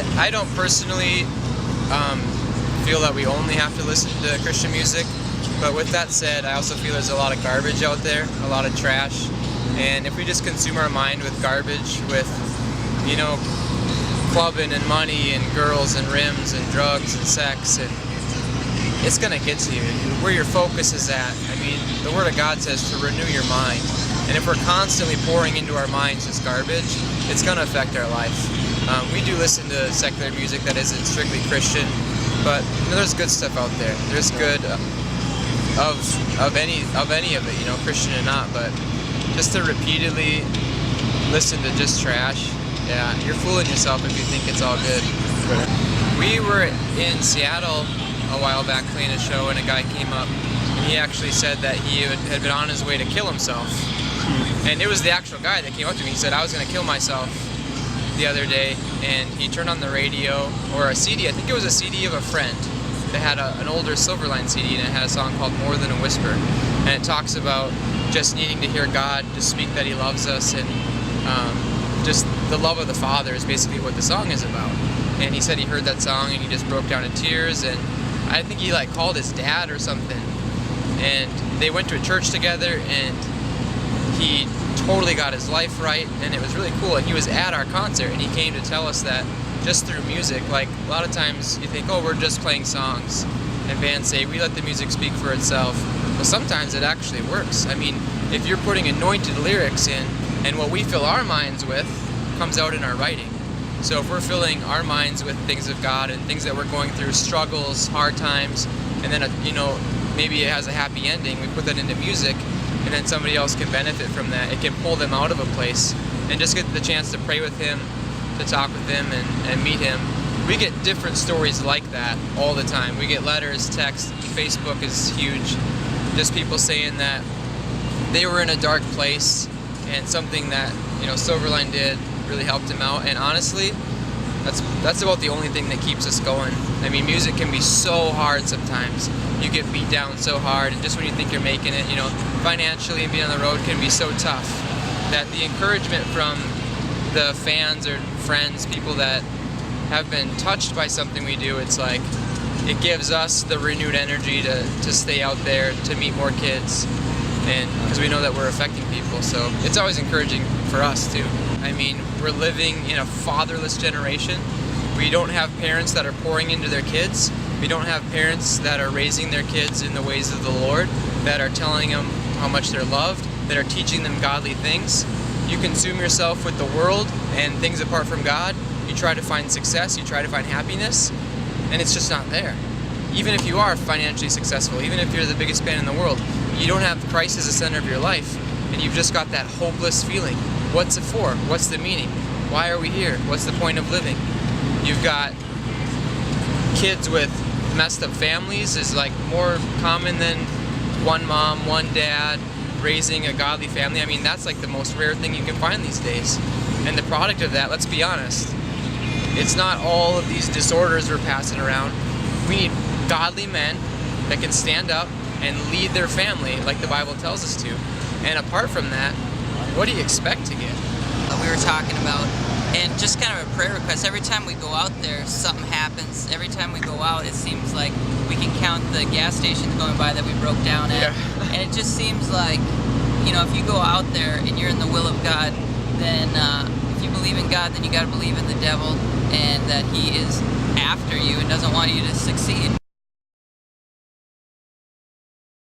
I don't personally feel that we only have to listen to Christian music, but with that said, I also feel there's a lot of garbage out there, a lot of trash, and if we just consume our mind with garbage, with, you know, clubbing and money and girls and rims and drugs and sex, and it's gonna get to you where your focus is at. I mean, the Word of God says to renew your mind, and if we're constantly pouring into our minds this garbage, it's gonna affect our life. We do listen to secular music that isn't strictly Christian, but you know, there's good stuff out there. There's good of any of it, you know, Christian or not. But just to repeatedly listen to just trash, yeah, you're fooling yourself if you think it's all good. We were in Seattle a while back playing a show, and a guy came up, and he actually said that he had been on his way to kill himself. And it was the actual guy that came up to me. He said, I was going to kill myself the other day, and he turned on the radio, or a CD, I think it was a CD of a friend that had an older Silverline CD, and it had a song called More Than a Whisper, and it talks about just needing to hear God to speak that He loves us, and just the love of the Father is basically what the song is about. And he said he heard that song and he just broke down in tears, and I think he like called his dad or something, and they went to a church together, and he totally got his life right, and it was really cool. And he was at our concert, and he came to tell us that just through music, like a lot of times you think, oh, we're just playing songs, and bands say we let the music speak for itself. Well, sometimes it actually works. I mean, if you're putting anointed lyrics in, and what we fill our minds with comes out in our writing. So if we're filling our minds with things of God and things that we're going through, struggles, hard times, and then you know, maybe it has a happy ending, we put that into music, and then somebody else can benefit from that. It can pull them out of a place and just get the chance to pray with Him, to talk with Him, and meet Him. We get different stories like that all the time. We get letters, texts, Facebook is huge. Just people saying that they were in a dark place, and something that, you know, Silverline did really helped him out. And honestly, that's about the only thing that keeps us going. I mean, music can be so hard sometimes. You get beat down so hard, and just when you think you're making it, you know, financially and being on the road can be so tough, that the encouragement from the fans or friends, people that have been touched by something we do, it's like it gives us the renewed energy to stay out there, to meet more kids, and because we know that we're affecting people. So it's always encouraging for us too. I mean, we're living in a fatherless generation. We don't have parents that are pouring into their kids. We don't have parents that are raising their kids in the ways of the Lord, that are telling them how much they're loved, that are teaching them godly things. You consume yourself with the world and things apart from God. You try to find success, you try to find happiness, and it's just not there. Even if you are financially successful, even if you're the biggest band in the world, you don't have Christ as the center of your life, and you've just got that hopeless feeling. What's it for? What's the meaning? Why are we here? What's the point of living? You've got kids with messed up families is like more common than one mom, one dad raising a godly family. I mean, that's like the most rare thing you can find these days. And the product of that, let's be honest, it's not all of these disorders we're passing around. We need godly men that can stand up and lead their family like the Bible tells us to. And apart from that, what do you expect to get? We were talking about, and just kind of a prayer request. Every time we go out there, something happens. Every time we go out, it seems like we can count the gas stations going by that we broke down at. Yeah. And it just seems like, you know, if you go out there and you're in the will of God, then if you believe in God, then you got to believe in the devil, and that he is after you and doesn't want you to succeed.